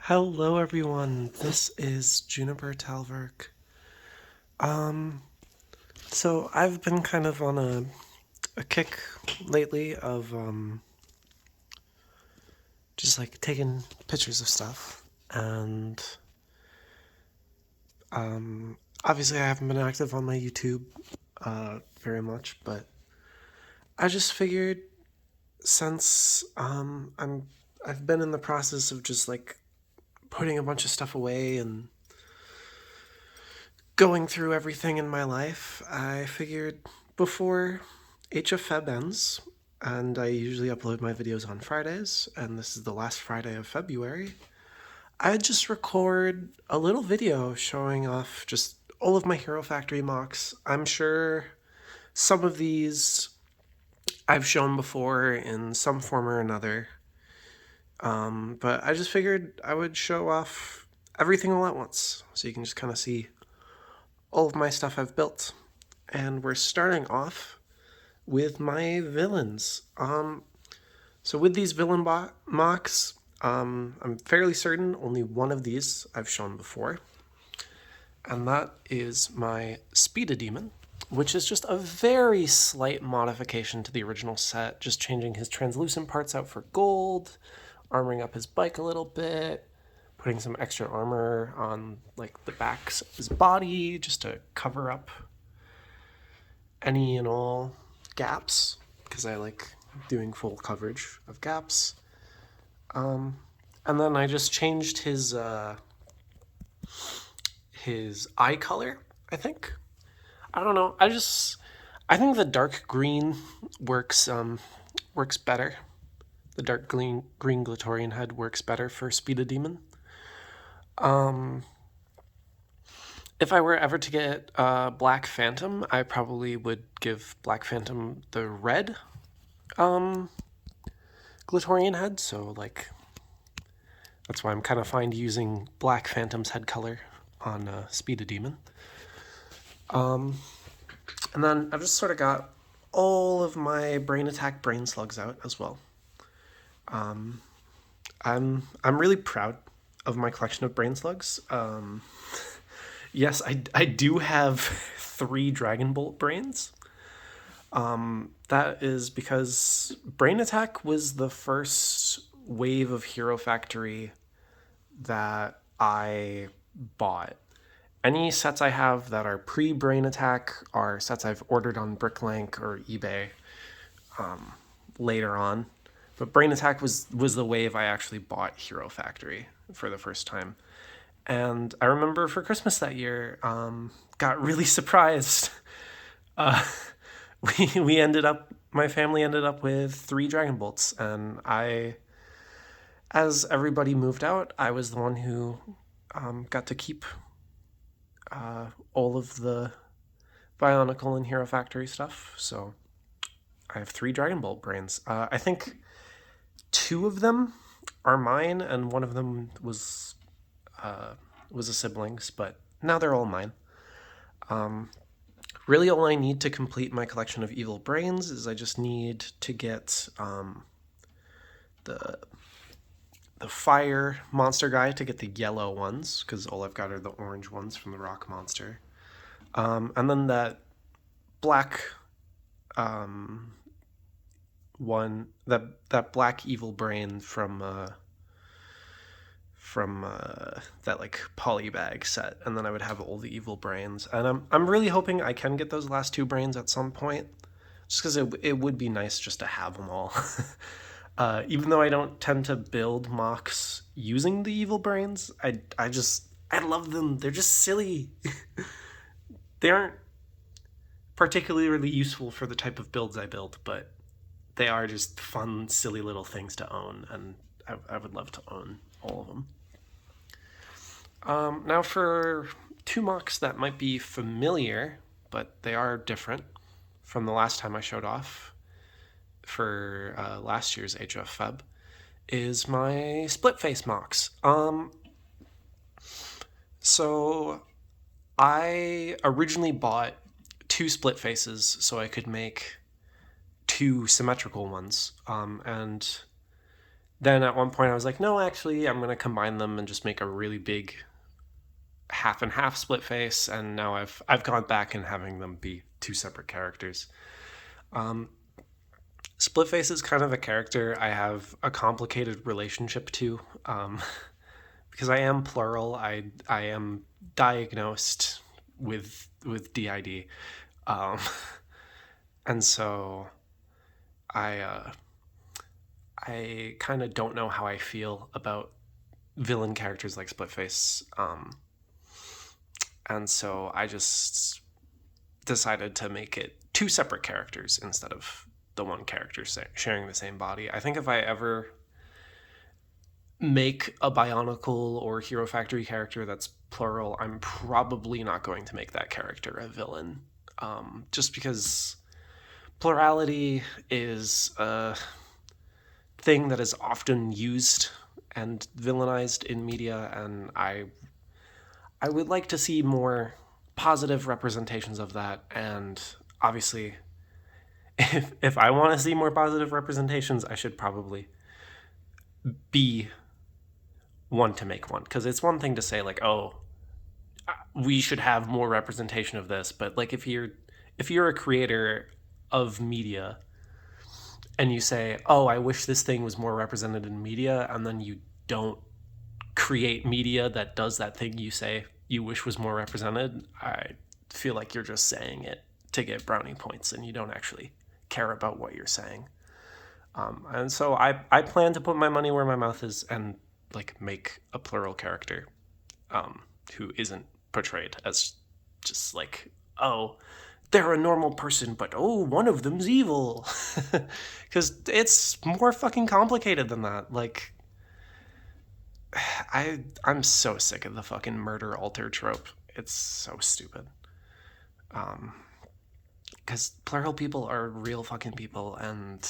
Hello everyone, this is Juniper Talverk. Um, so I've been kind of on a kick lately of just like taking pictures of stuff. And obviously I haven't been active on my YouTube very much, but I just figured since I've been in the process of just like putting a bunch of stuff away and going through everything in my life, I figured before HF Feb ends, and I usually upload my videos on Fridays, and this is the last Friday of February, I'd just record a little video showing off just all of my Hero Factory mocks. I'm sure some of these I've shown before in some form or another, but I just figured I would show off everything all at once, so you can just kind of see all of my stuff I've built. And we're starting off with my villains. So with these villain mocks, I'm fairly certain only one of these I've shown before, and that is my Speeda Demon, which is just a very slight modification to the original set, just changing his translucent parts out for gold, armoring up his bike a little bit, putting some extra armor on like the backs of his body just to cover up any and all gaps, because I like doing full coverage of gaps. And then I just changed his eye color, I think. I don't know. I think the dark green works better. The dark green Glatorian head works better for Speeda Demon. If I were ever to get Black Phantom, I probably would give Black Phantom the red Glatorian head, so like that's why I'm kind of fine using Black Phantom's head color on Speeda Demon. And then I've just sort of got all of my Brain Attack Brain Slugs out as well. I'm really proud of my collection of Brain Slugs. Yes, I do have 3 Dragon Bolt brains. That is because Brain Attack was the first wave of Hero Factory that I bought. Any sets I have that are pre-Brain Attack are sets I've ordered on Bricklink or eBay later on. But Brain Attack was the wave I actually bought Hero Factory for the first time. And I remember for Christmas that year, got really surprised. My family ended up with 3 Dragon Bolts, and as everybody moved out, I was the one who got to keep all of the Bionicle and Hero Factory stuff. So I have 3 Dragon Bolt brains. I think 2 of them are mine, and one of them was a sibling's, but now they're all mine. Really, all I need to complete my collection of evil brains is I just need to get the fire monster guy to get the yellow ones, because all I've got are the orange ones from the rock monster. And then that black one, that black evil brain from that like polybag set, and then I would have all the evil brains. And I'm really hoping I can get those last 2 brains at some point, just because it would be nice just to have them all. Even though I don't tend to build mocks using the evil brains, I love them. They're just silly. They aren't particularly useful for the type of builds I build, but they are just fun, silly little things to own, and I would love to own all of them. Now for 2 mocks that might be familiar, but they are different from the last time I showed off for last year's HF Feb, is my split face mocks. So I originally bought 2 split faces so I could make 2 symmetrical ones, and then at one point I was like, no, actually, I'm going to combine them and just make a really big half and half split face. And now I've gone back and having them be two separate characters. Split face is kind of a character I have a complicated relationship to, because I am plural. I am diagnosed with DID, and so I kind of don't know how I feel about villain characters like Splitface, and so I just decided to make it two separate characters instead of the one character sharing the same body. I think if I ever make a Bionicle or Hero Factory character that's plural, I'm probably not going to make that character a villain, just because plurality is a thing that is often used and villainized in media, and I would like to see more positive representations of that. And obviously, if I want to see more positive representations, I should probably be one to make one, because it's one thing to say like, oh, we should have more representation of this, but like if you're a creator of media and you say, oh, I wish this thing was more represented in media, and then you don't create media that does that thing you say you wish was more represented, I feel like you're just saying it to get brownie points and you don't actually care about what you're saying. And so I plan to put my money where my mouth is and like make a plural character who isn't portrayed as just like, oh, they're a normal person, but oh, one of them's evil. Because it's more fucking complicated than that. Like, I'm so sick of the fucking murder alter trope. It's so stupid. Because plural people are real fucking people, and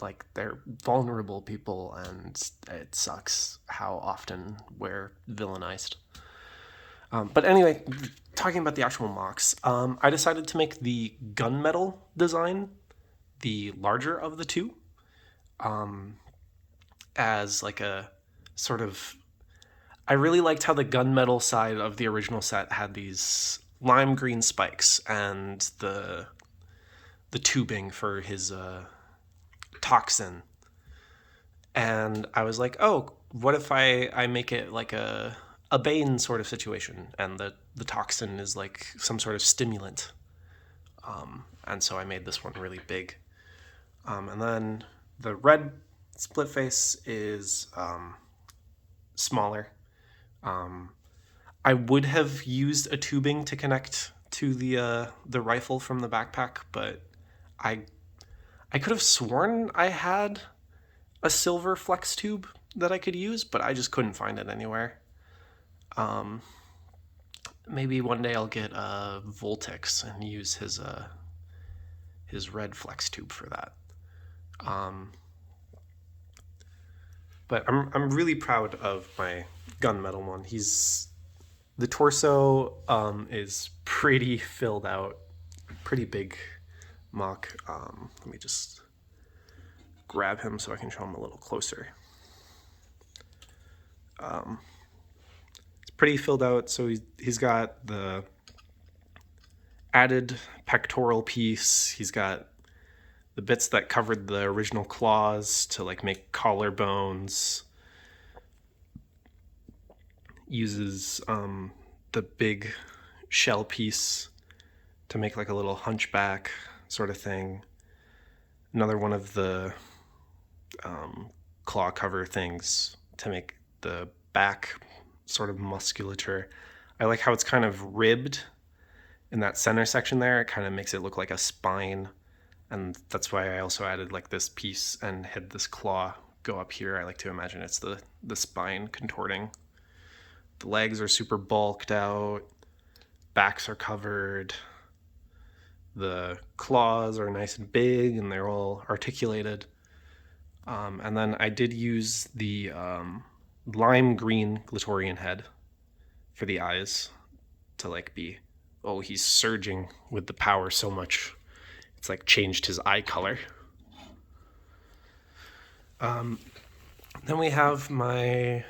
like they're vulnerable people, and it sucks how often we're villainized. But anyway, talking about the actual MOCs, I decided to make the gunmetal design the larger of the two, as like a sort of... I really liked how the gunmetal side of the original set had these lime green spikes and the tubing for his toxin. And I was like, oh, what if I make it like a Bane sort of situation, and the toxin is like some sort of stimulant. And so I made this one really big. And then the red split face is smaller. I would have used a tubing to connect to the rifle from the backpack, but I could have sworn I had a silver flex tube that I could use, but I just couldn't find it anywhere. Maybe one day I'll get a Voltix and use his red flex tube for that. But I'm really proud of my gunmetal one. The torso is pretty filled out, pretty big mock. Let me just grab him so I can show him a little closer. It's pretty filled out, so he's got the added pectoral piece. He's got the bits that covered the original claws to like make collarbones. Uses the big shell piece to make like a little hunchback sort of thing. Another one of the claw cover things to make the back sort of musculature. I like how it's kind of ribbed in that center section there. It kind of makes it look like a spine, and that's why I also added like this piece and had this claw go up here. I like to imagine it's the spine contorting. The legs are super bulked out, backs are covered, the claws are nice and big, and they're all articulated. And then I did use the lime green Glatorian head for the eyes to like be, oh, he's surging with the power so much. It's like changed his eye color. Then we have my,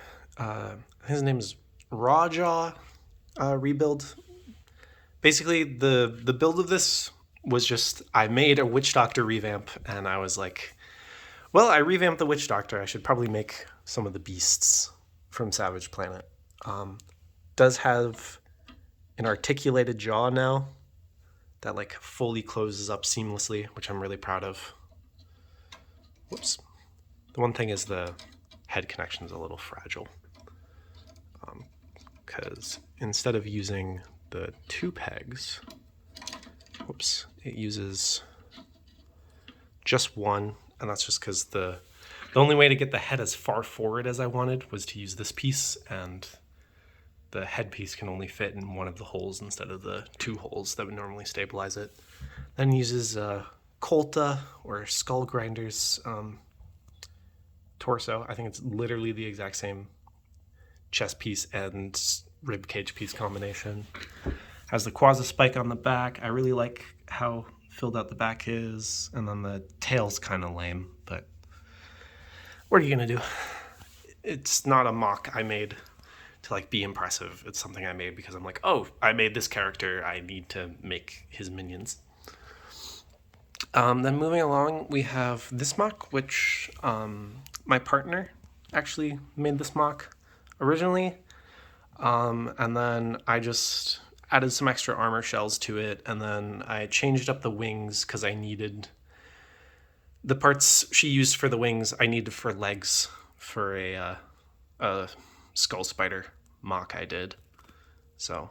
his name is Raja rebuild. Basically, the build of this was just, I made a Witch Doctor revamp, and I was like, well, I revamped the Witch Doctor. I should probably make some of the beasts from Savage Planet. Does have an articulated jaw now that like fully closes up seamlessly, which I'm really proud of. Whoops. The one thing is the head connection is a little fragile, because instead of using the 2 pegs, whoops, it uses just 1, and that's just because the only way to get the head as far forward as I wanted was to use this piece, and the headpiece can only fit in one of the holes instead of the 2 holes that would normally stabilize it. Then uses Colta or Skull Grinder's torso. I think it's literally the exact same chest piece and rib cage piece combination. Has the quasi spike on the back. I really like how filled out the back is, and then the tail's kind of lame, but what are you gonna do? It's not a mock I made to like be impressive. It's something I made because I'm like, oh, I made this character, I need to make his minions. Then moving along, we have this mock, which my partner actually made this mock originally, and then I just added some extra armor shells to it, and then I changed up the wings because I needed the parts she used for the wings I needed for legs for a skull spider mock I did. So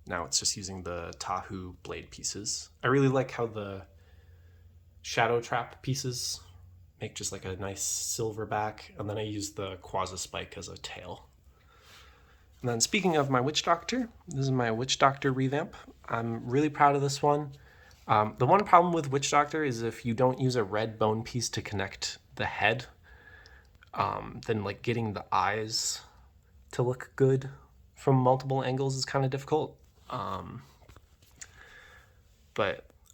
now it's just using the Tahu blade pieces. I really like how the shadow trap pieces make just like a nice silver back, and then I use the quasi spike as a tail. And then speaking of my Witch Doctor, this is my Witch Doctor revamp. I'm really proud of this one. The one problem with Witch Doctor is if you don't use a red bone piece to connect the head, then like getting the eyes to look good from multiple angles is kind of difficult. But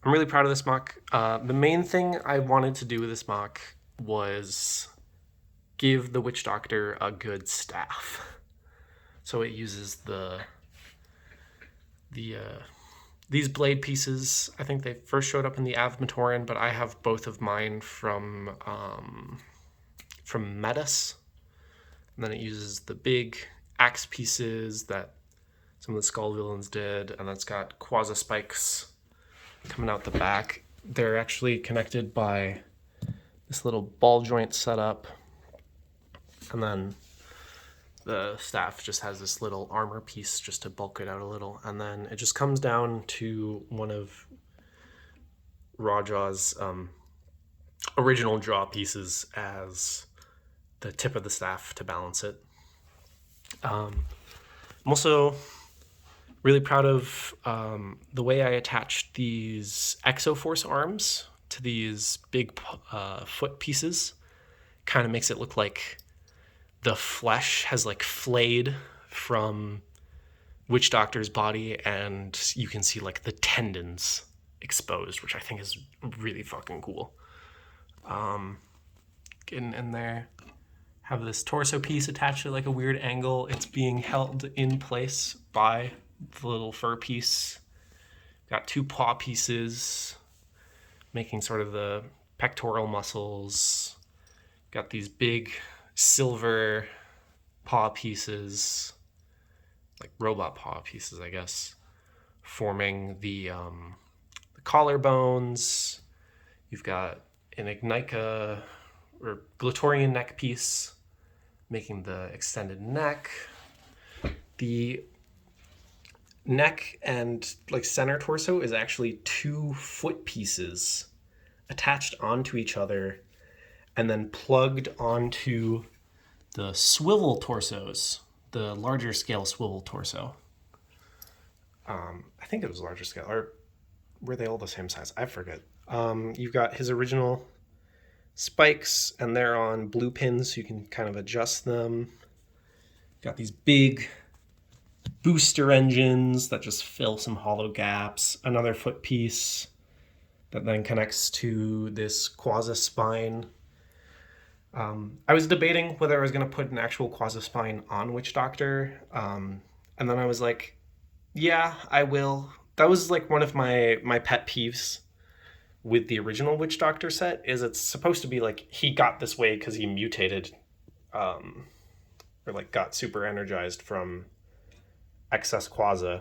I'm really proud of this mock. The main thing I wanted to do with this mock was give the Witch Doctor a good staff. So it uses these blade pieces. I think they first showed up in the Avmatoran, but I have both of mine from Metis. And then it uses the big axe pieces that some of the Skull Villains did, and that's got quasi spikes coming out the back. They're actually connected by this little ball joint setup, and then the staff just has this little armor piece just to bulk it out a little, and then it just comes down to one of Raja's original draw pieces as the tip of the staff to balance it. I'm also really proud of the way I attached these Exoforce arms to these big foot pieces. Kind of makes it look like the flesh has like flayed from Witch Doctor's body, and you can see like the tendons exposed, which I think is really fucking cool. Getting in there, have this torso piece attached at like a weird angle. It's being held in place by the little fur piece. Got 2 paw pieces making sort of the pectoral muscles. Got these big silver paw pieces, like robot paw pieces, I guess, forming the collarbones. You've got an Ignica or Glatorian neck piece making the extended neck. The neck and like center torso is actually 2 foot pieces attached onto each other and then plugged onto the swivel torsos, the larger scale swivel torso. I think it was larger scale, or were they all the same size? I forget. You've got his original spikes, and they're on blue pins, so you can kind of adjust them. Got these big booster engines that just fill some hollow gaps. Another foot piece that then connects to this quasi spine. I was debating whether I was going to put an actual quasi-spine on Witch Doctor, and then I was like, yeah, I will. That was like one of my pet peeves with the original Witch Doctor set, is it's supposed to be like he got this way because he mutated, or like got super energized from excess quasi,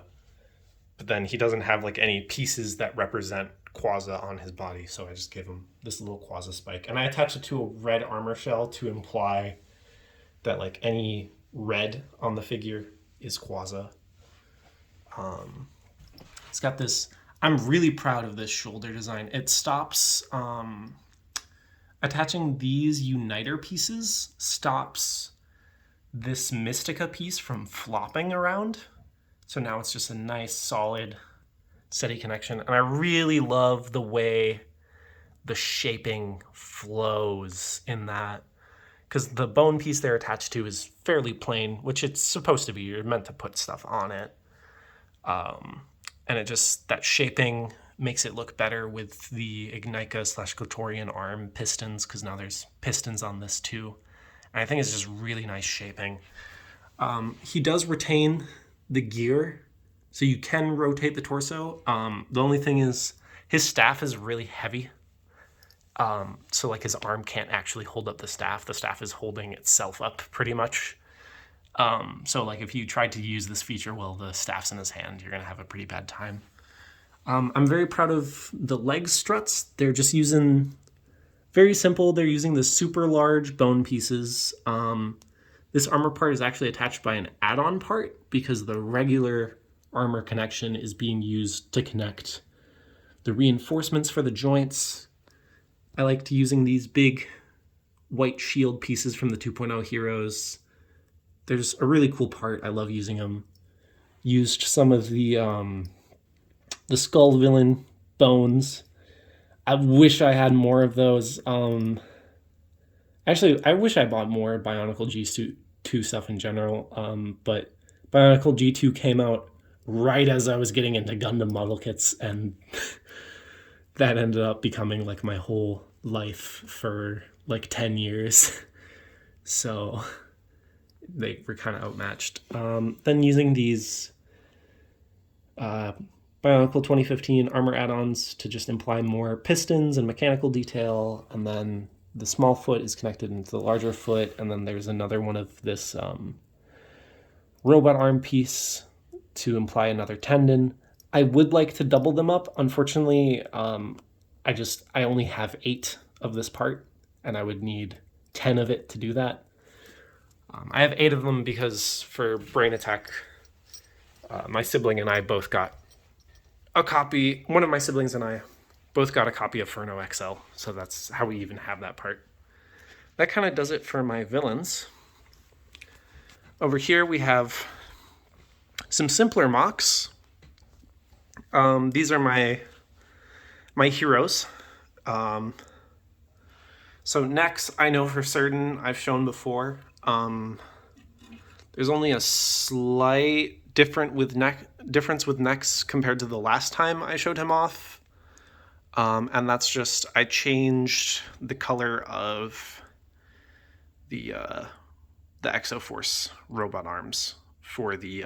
but then he doesn't have like any pieces that represent quasi on his body, so I just gave him this little quasi spike, and I attached it to a red armor shell to imply that like any red on the figure is quasi. It's got this. I'm really proud of this shoulder design. It stops attaching these uniter pieces stops this Mystica piece from flopping around. So now it's just a nice, solid, steady connection. And I really love the way the shaping flows in that, because the bone piece they're attached to is fairly plain, which it's supposed to be. You're meant to put stuff on it. And it just, that shaping makes it look better with the Ignica / Clitorian arm pistons, because now there's pistons on this too. And I think it's just really nice shaping. He does retain the gear, so you can rotate the torso. The only thing is his staff is really heavy. So like his arm can't actually hold up the staff. The staff is holding itself up pretty much. So like if you tried to use this feature while the staff's in his hand, you're gonna have a pretty bad time. I'm very proud of the leg struts. They're just using, very simple, they're using the super large bone pieces. This armor part is actually attached by an add-on part because the regular armor connection is being used to connect the reinforcements for the joints. I liked using these big white shield pieces from the 2.0 heroes. There's a really cool part. I love using them. Used some of the skull villain bones. I wish I had more of those. Actually, I wish I bought more Bionicle G2 stuff in general. But Bionicle G2 came out right as I was getting into Gundam model kits, and that ended up becoming like my whole life for like 10 years. So they were kind of outmatched. Then using these Bionicle 2015 armor add-ons to just imply more pistons and mechanical detail, and then the small foot is connected into the larger foot, and then there's another one of this robot arm piece to imply another tendon. I would like to double them up. Unfortunately, I only have 8 of this part, and I would need 10 of it to do that. I have 8 of them because for Brain Attack, my sibling and I both got a copy. One of my siblings and I both got a copy of Furno XL, so that's how we even have that part. That kind of does it for my villains. Over here we have some simpler MOCs. These are my heroes. So necks, I know for certain, I've shown before. There's only a slight difference with necks compared to the last time I showed him off. And that's just, I changed the color of the Exoforce robot arms for the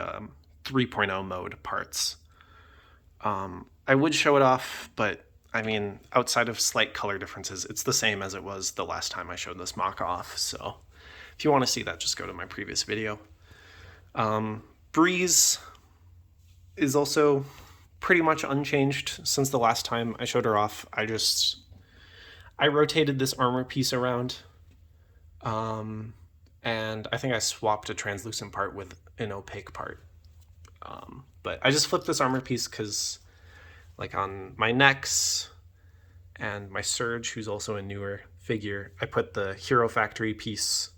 3.0 mode parts. I would show it off, but I mean, outside of slight color differences, it's the same as it was the last time I showed this mock off. So if you want to see that, just go to my previous video. Breeze is also pretty much unchanged since the last time I showed her off. I rotated this armor piece around, and I think I swapped a translucent part with an opaque part. But I just flipped this armor piece because, like, on my necks and my Surge, who's also a newer figure, I put the Hero Factory piece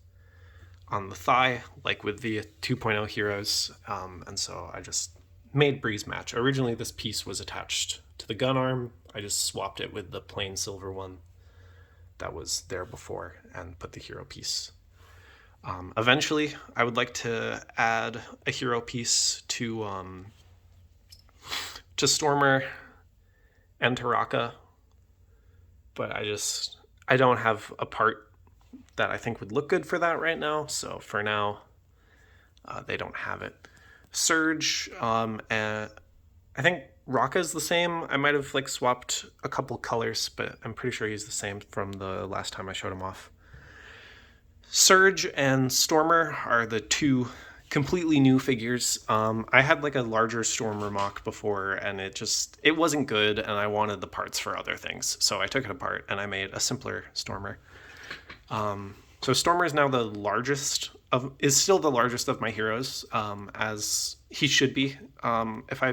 on the thigh, like with the 2.0 heroes, and so I just made Breeze match. Originally this piece was attached to the gun arm. I just swapped it with the plain silver one that was there before and put the hero piece. Eventually I would like to add a hero piece to Stormer and Taraka, but I don't have a part that I think would look good for that right now. So for now, they don't have it. Surge, and I think Raka's the same. I might have like swapped a couple colors, but I'm pretty sure he's the same from the last time I showed him off. Surge and Stormer are the two completely new figures. I had like a larger Stormer mock before, and it wasn't good, and I wanted the parts for other things, so I took it apart and I made a simpler Stormer. So Stormer is now is still the largest of my heroes, as he should be. If I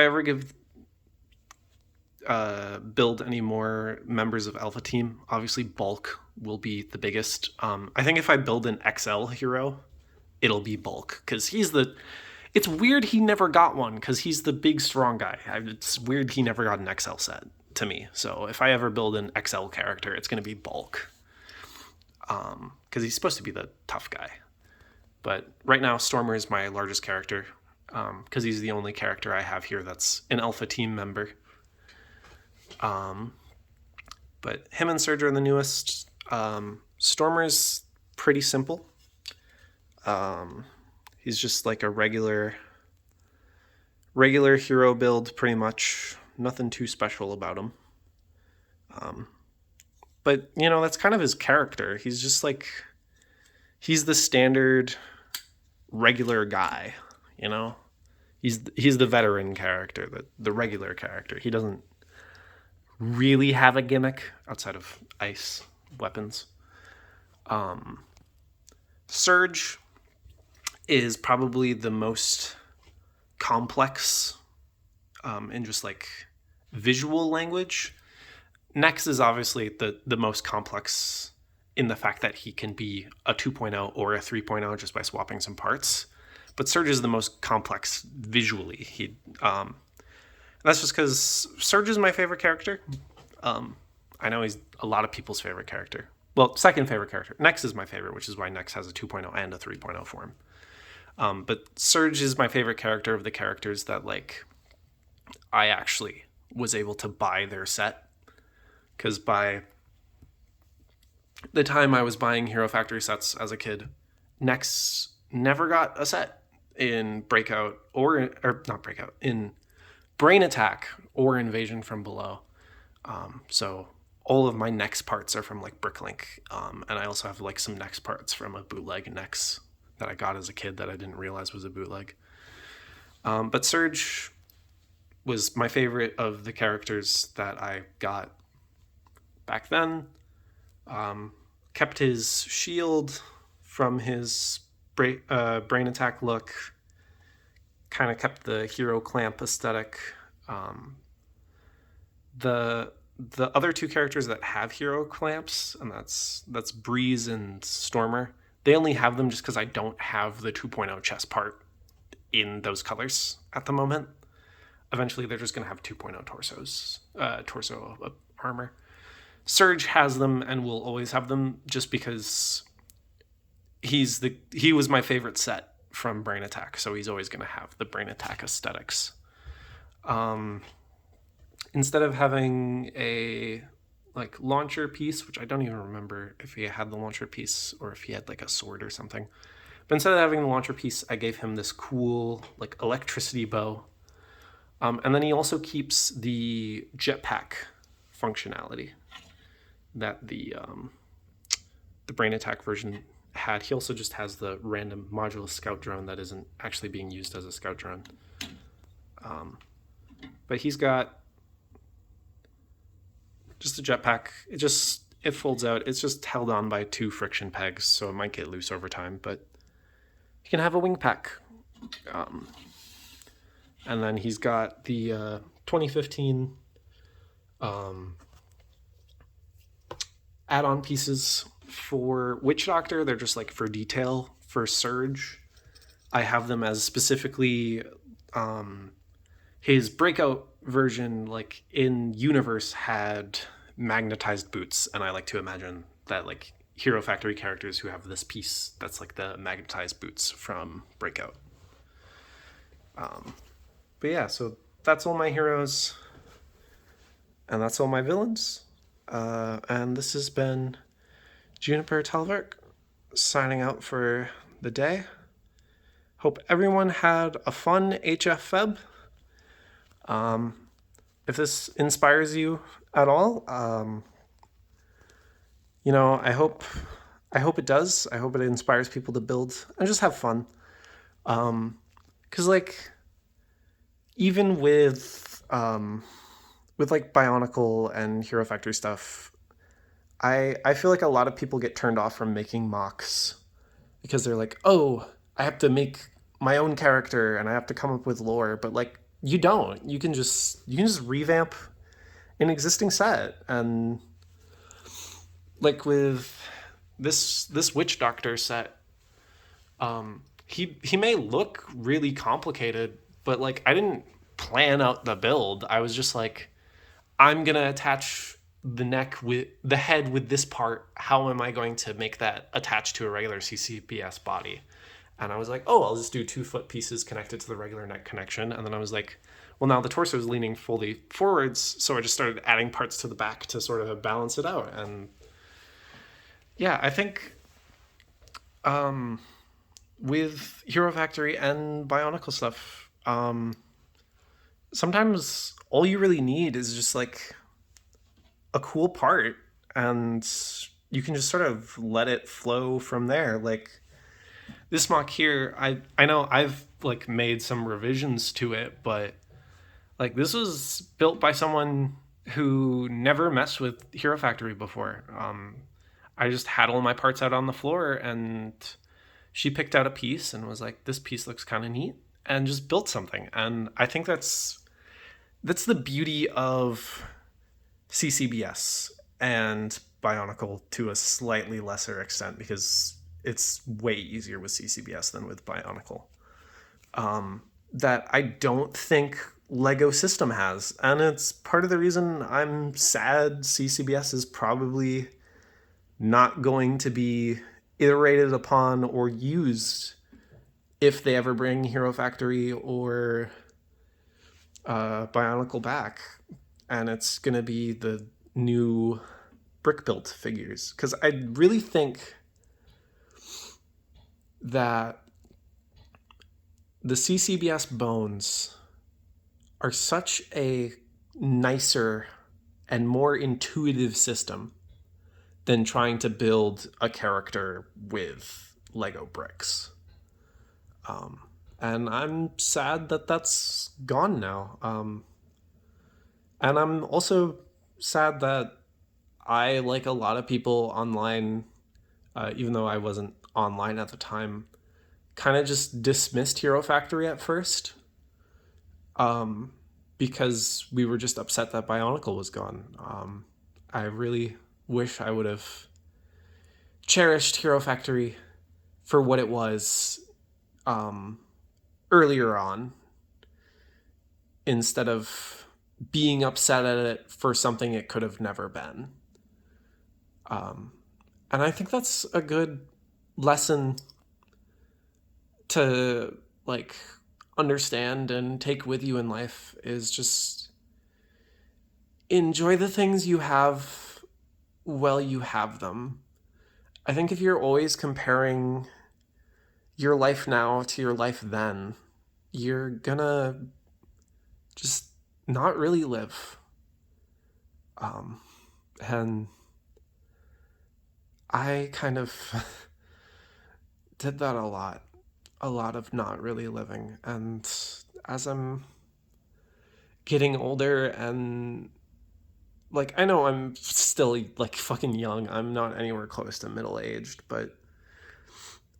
ever build any more members of Alpha Team, obviously Bulk will be the biggest. I think if I build an XL hero, it'll be Bulk, because it's weird he never got one, because he's the big strong guy. It's weird he never got an XL set to me. So if I ever build an XL character, it's going to be Bulk, because he's supposed to be the tough guy. But right now, Stormer is my largest character, because he's the only character I have here that's an Alpha Team member. But him and Surge are the newest. Stormer's pretty simple. He's just like a regular hero build, pretty much. Nothing too special about him. But, that's kind of his character. He's just like, he's the standard regular guy, He's the veteran character, the regular character. He doesn't really have a gimmick outside of ice weapons. Surge is probably the most complex in just like visual language. Nex is obviously the most complex in the fact that he can be a 2.0 or a 3.0 just by swapping some parts. But Surge is the most complex visually. That's just because Surge is my favorite character. I know he's a lot of people's favorite character. Well, second favorite character. Nex is my favorite, which is why Nex has a 2.0 and a 3.0 form. But Surge is my favorite character of the characters that like I actually was able to buy their set. Because by the time I was buying Hero Factory sets as a kid, Nex never got a set in Breakout or not Breakout, in Brain Attack or Invasion from Below. So all of my Nex parts are from like Bricklink, and I also have like some Nex parts from a bootleg Nex that I got as a kid that I didn't realize was a bootleg. But Surge was my favorite of the characters that I got back then. Kept his shield from his Brain Attack look. Kind of kept the hero clamp aesthetic. The other two characters that have hero clamps, and that's Breeze and Stormer, they only have them just because I don't have the 2.0 chest part in those colors at the moment. Eventually they're just going to have 2.0 torso armor. Surge has them and will always have them just because he was my favorite set from Brain Attack, so he's always going to have the Brain Attack aesthetics. Instead of having a like launcher piece, which I don't even remember if he had the launcher piece or if he had like a sword or something, but instead of having the launcher piece, I gave him this cool like electricity bow, and then he also keeps the jetpack functionality that the Brain Attack version had. He also just has the random modular scout drone that isn't actually being used as a scout drone. But he's got just a jetpack. It folds out. It's just held on by 2 friction pegs, so it might get loose over time, but you can have a wing pack. And then he's got the 2015 add-on pieces for Witch Doctor. They're just like for detail. For Surge, I have them as specifically his Breakout version, like in universe, had magnetized boots, and I like to imagine that like Hero Factory characters who have this piece that's like the magnetized boots from Breakout. But yeah, so that's all my heroes, and that's all my villains. And this has been Juniper Talvik signing out for the day. Hope everyone had a fun HF Feb. If this inspires you at all, I hope it does. I hope it inspires people to build and just have fun. Because even with like Bionicle and Hero Factory stuff, I feel like a lot of people get turned off from making MOCs because they're like, oh, I have to make my own character and I have to come up with lore, but you don't. You can just revamp an existing set. And with this witch doctor set, he may look really complicated, but I didn't plan out the build. I was just like, I'm gonna attach the neck with the head with this part. How am I going to make that attach to a regular CCBS body? And I was like, oh, I'll just do 2-foot pieces connected to the regular neck connection. And then I was like, well, now the torso is leaning fully forwards, so I just started adding parts to the back to sort of balance it out. And yeah, I think with Hero Factory and Bionicle stuff, sometimes all you really need is just a cool part, and you can just sort of let it flow from there. This mock here, I know I've made some revisions to it, but this was built by someone who never messed with Hero Factory before. I just had all my parts out on the floor, and she picked out a piece and was like, this piece looks kind of neat, and just built something. And I think that's the beauty of CCBS and Bionicle to a slightly lesser extent, because it's way easier with CCBS than with Bionicle. That I don't think Lego System has. And it's part of the reason I'm sad CCBS is probably not going to be iterated upon or used if they ever bring Hero Factory or Bionicle back. And it's going to be the new brick built figures. Because I really think that the CCBS bones are such a nicer and more intuitive system than trying to build a character with Lego bricks. And I'm sad that that's gone now. And I'm also sad that I, like a lot of people online, even though I wasn't online at the time, kind of just dismissed Hero Factory at first, because we were just upset that Bionicle was gone. I really wish I would have cherished Hero Factory for what it was earlier on, instead of being upset at it for something it could have never been. And I think that's a good lesson to understand and take with you in life, is just enjoy the things you have while you have them. I think if you're always comparing your life now to your life then, you're gonna just not really live. And I kind of did that a lot of not really living. And as I'm getting older and I know I'm still fucking young, I'm not anywhere close to middle-aged, but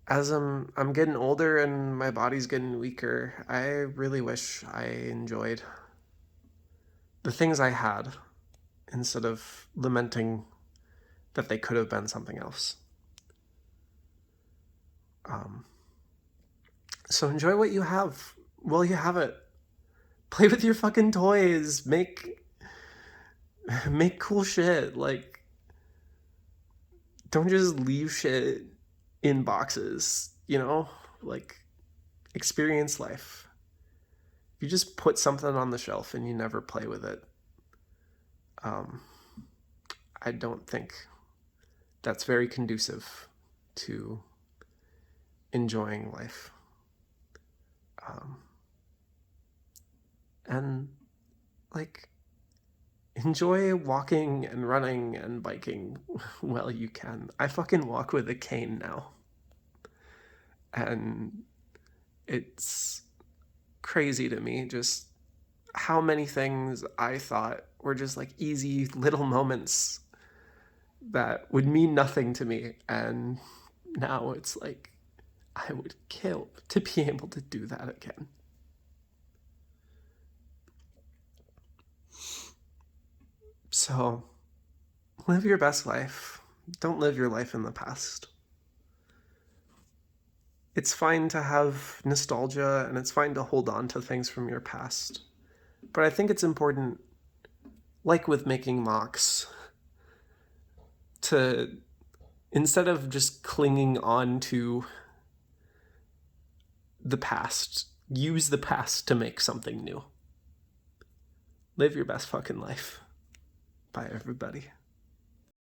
as I'm getting older and my body's getting weaker, I really wish I enjoyed the things I had instead of lamenting that they could have been something else. So enjoy what you have while you have it. Play with your fucking toys. Make cool shit. Don't just leave shit in boxes, experience life. If you just put something on the shelf and you never play with it, I don't think that's very conducive to enjoying life. And like, enjoy walking and running and biking while you can. I fucking walk with a cane now. And it's crazy to me just how many things I thought were just like easy little moments that would mean nothing to me. And now it's like, I would kill to be able to do that again. So, live your best life. Don't live your life in the past. It's fine to have nostalgia and it's fine to hold on to things from your past. But I think it's important, like with making MOCs, to, instead of just clinging on to the past, use the past to make something new. Live your best fucking life. Bye, everybody.